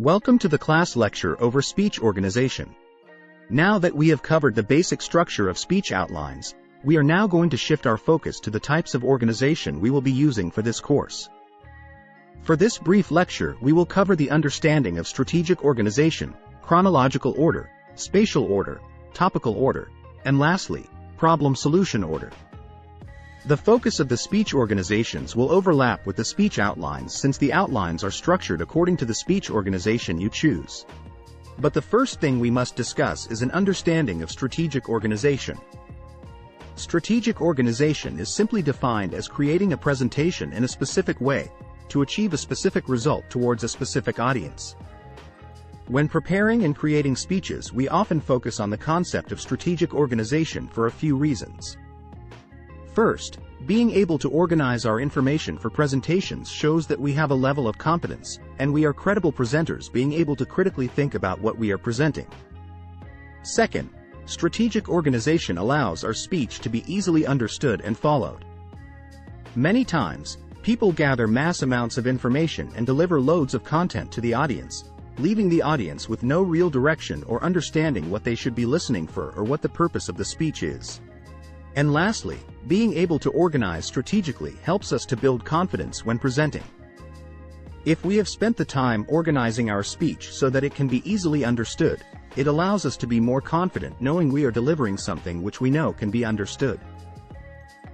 Welcome to the class lecture over speech organization. Now that we have covered the basic structure of speech outlines, we are now going to shift our focus to the types of organization we will be using for this course. For this brief lecture, we will cover the understanding of strategic organization, chronological order, spatial order, topical order, and lastly, problem-solution order. The focus of the speech organizations will overlap with the speech outlines since the outlines are structured according to the speech organization you choose. But the first thing we must discuss is an understanding of strategic organization. Strategic organization is simply defined as creating a presentation in a specific way to achieve a specific result towards a specific audience. When preparing and creating speeches, we often focus on the concept of strategic organization for a few reasons. First, being able to organize our information for presentations shows that we have a level of competence, and we are credible presenters being able to critically think about what we are presenting. Second, strategic organization allows our speech to be easily understood and followed. Many times, people gather mass amounts of information and deliver loads of content to the audience, leaving the audience with no real direction or understanding what they should be listening for or what the purpose of the speech is. And lastly, being able to organize strategically helps us to build confidence when presenting. If we have spent the time organizing our speech so that it can be easily understood, it allows us to be more confident knowing we are delivering something which we know can be understood.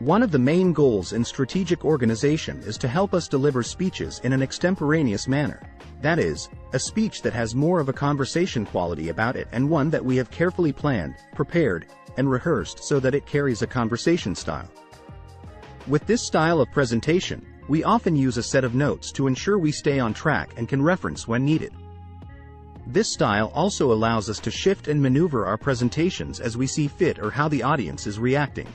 One of the main goals in strategic organization is to help us deliver speeches in an extemporaneous manner. That is, a speech that has more of a conversation quality about it and one that we have carefully planned, prepared, and rehearsed so that it carries a conversation style. With this style of presentation, we often use a set of notes to ensure we stay on track and can reference when needed. This style also allows us to shift and maneuver our presentations as we see fit or how the audience is reacting.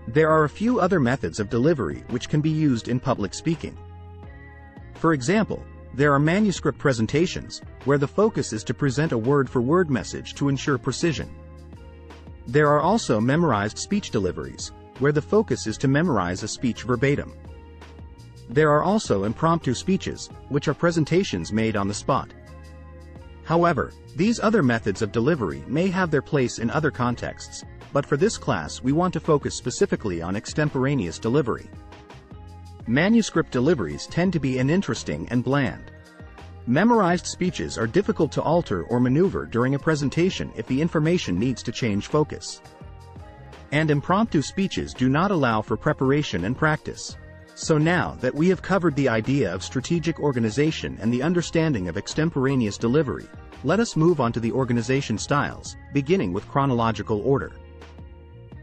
There are a few other methods of delivery which can be used in public speaking. For example, there are manuscript presentations, where the focus is to present a word-for-word message to ensure precision. There are also memorized speech deliveries, where the focus is to memorize a speech verbatim. There are also impromptu speeches, which are presentations made on the spot. However, these other methods of delivery may have their place in other contexts, but for this class we want to focus specifically on extemporaneous delivery. Manuscript deliveries tend to be uninteresting and bland. Memorized speeches are difficult to alter or maneuver during a presentation if the information needs to change focus. And impromptu speeches do not allow for preparation and practice. So now that we have covered the idea of strategic organization and the understanding of extemporaneous delivery, let us move on to the organization styles, beginning with chronological order.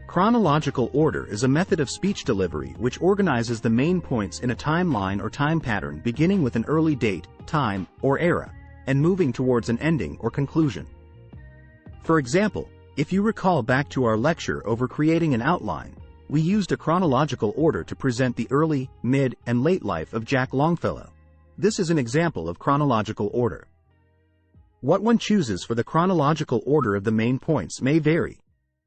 Chronological order is a method of speech delivery which organizes the main points in a timeline or time pattern beginning with an early date, time, or era, and moving towards an ending or conclusion. For example, if you recall back to our lecture over creating an outline, we used a chronological order to present the early, mid, and late life of Jack Longfellow. This is an example of chronological order. What one chooses for the chronological order of the main points may vary.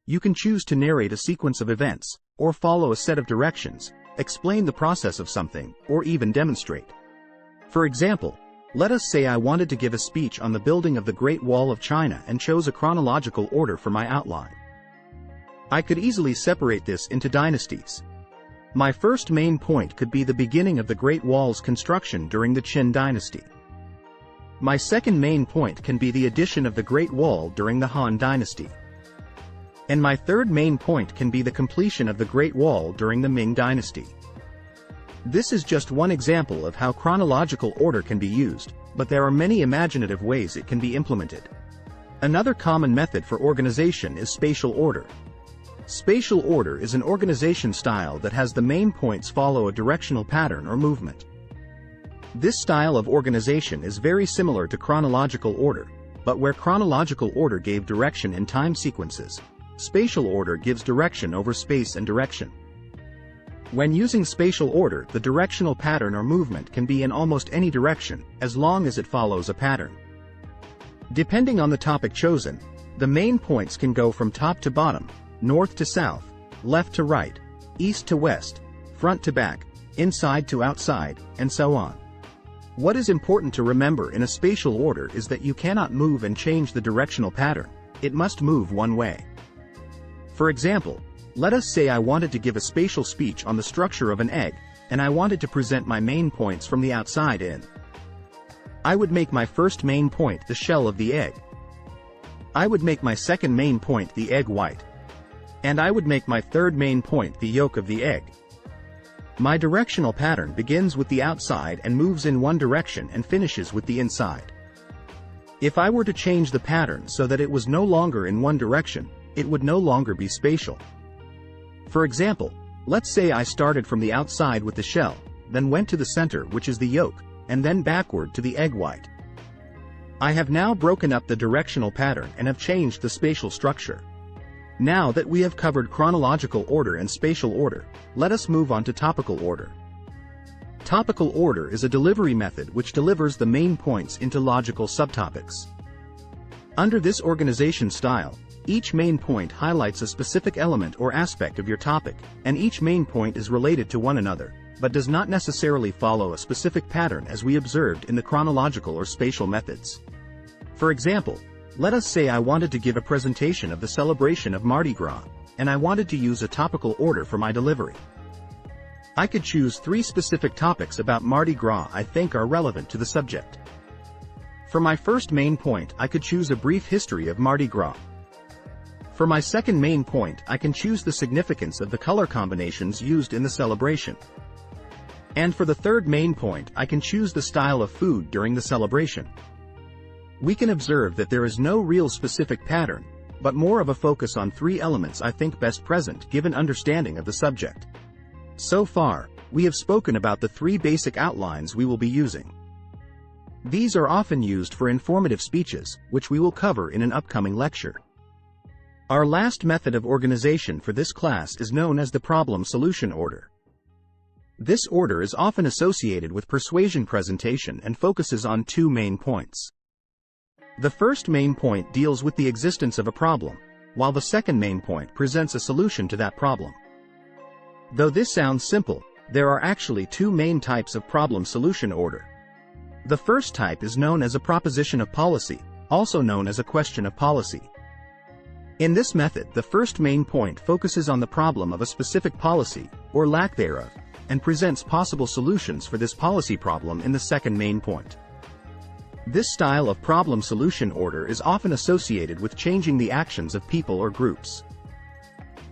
You can choose to narrate a sequence of events, or follow a set of directions, explain the process of something, or even demonstrate. For example, let us say I wanted to give a speech on the building of the Great Wall of China and chose a chronological order for my outline. I could easily separate this into dynasties. My first main point could be the beginning of the Great Wall's construction during the Qin dynasty. My second main point can be the addition of the Great Wall during the Han dynasty. And my third main point can be the completion of the Great Wall during the Ming dynasty. This is just one example of how chronological order can be used, but there are many imaginative ways it can be implemented. Another common method for organization is spatial order. Spatial order is an organization style that has the main points follow a directional pattern or movement. This style of organization is very similar to chronological order, but where chronological order gave direction in time sequences, spatial order gives direction over space and direction. When using spatial order, the directional pattern or movement can be in almost any direction, as long as it follows a pattern. Depending on the topic chosen, the main points can go from top to bottom, north to south, left to right, east to west, front to back, inside to outside, and so on. What is important to remember in a spatial order is that you cannot move and change the directional pattern, it must move one way. For example, let us say I wanted to give a spatial speech on the structure of an egg, and I wanted to present my main points from the outside in. I would make my first main point the shell of the egg. I would make my second main point the egg white. And I would make my third main point the yolk of the egg. My directional pattern begins with the outside and moves in one direction and finishes with the inside. If I were to change the pattern so that it was no longer in one direction, it would no longer be spatial. For example, let's say I started from the outside with the shell, then went to the center, which is the yolk, and then backward to the egg white. I have now broken up the directional pattern and have changed the spatial structure. Now that we have covered chronological order and spatial order, let us move on to topical order. Topical order is a delivery method which delivers the main points into logical subtopics. Under this organization style, each main point highlights a specific element or aspect of your topic, and each main point is related to one another, but does not necessarily follow a specific pattern as we observed in the chronological or spatial methods. For example, let us say I wanted to give a presentation of the celebration of Mardi Gras, and I wanted to use a topical order for my delivery. I could choose 3 specific topics about Mardi Gras I think are relevant to the subject. For my first main point, I could choose a brief history of Mardi Gras. For my second main point, I can choose the significance of the color combinations used in the celebration. And for the third main point, I can choose the style of food during the celebration. We can observe that there is no real specific pattern, but more of a focus on 3 elements I think best present given understanding of the subject. So far, we have spoken about the 3 basic outlines we will be using. These are often used for informative speeches, which we will cover in an upcoming lecture. Our last method of organization for this class is known as the problem-solution order. This order is often associated with persuasion presentation and focuses on 2 main points. The first main point deals with the existence of a problem, while the second main point presents a solution to that problem. Though this sounds simple, there are actually 2 main types of problem-solution order. The first type is known as a proposition of policy, also known as a question of policy. In this method, the first main point focuses on the problem of a specific policy, or lack thereof, and presents possible solutions for this policy problem in the second main point. This style of problem-solution order is often associated with changing the actions of people or groups.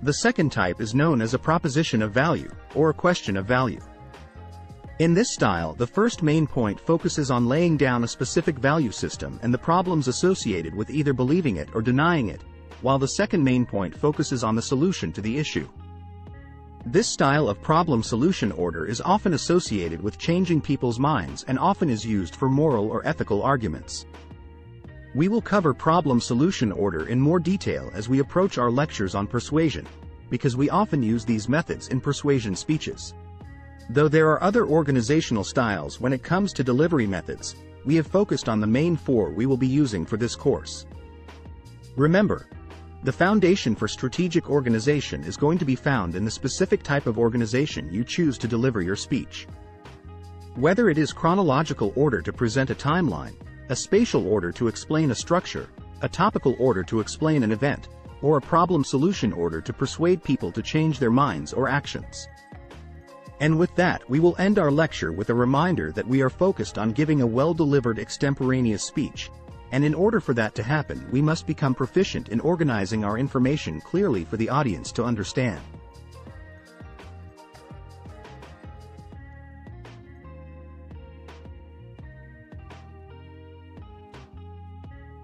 The second type is known as a proposition of value, or a question of value. In this style, the first main point focuses on laying down a specific value system and the problems associated with either believing it or denying it, while the second main point focuses on the solution to the issue. This style of problem-solution order is often associated with changing people's minds and often is used for moral or ethical arguments. We will cover problem-solution order in more detail as we approach our lectures on persuasion, because we often use these methods in persuasion speeches. Though there are other organizational styles when it comes to delivery methods, we have focused on the main 4 we will be using for this course. Remember, the foundation for strategic organization is going to be found in the specific type of organization you choose to deliver your speech. Whether it is chronological order to present a timeline, a spatial order to explain a structure, a topical order to explain an event, or a problem-solution order to persuade people to change their minds or actions. And with that, we will end our lecture with a reminder that we are focused on giving a well-delivered extemporaneous speech, and in order for that to happen, we must become proficient in organizing our information clearly for the audience to understand.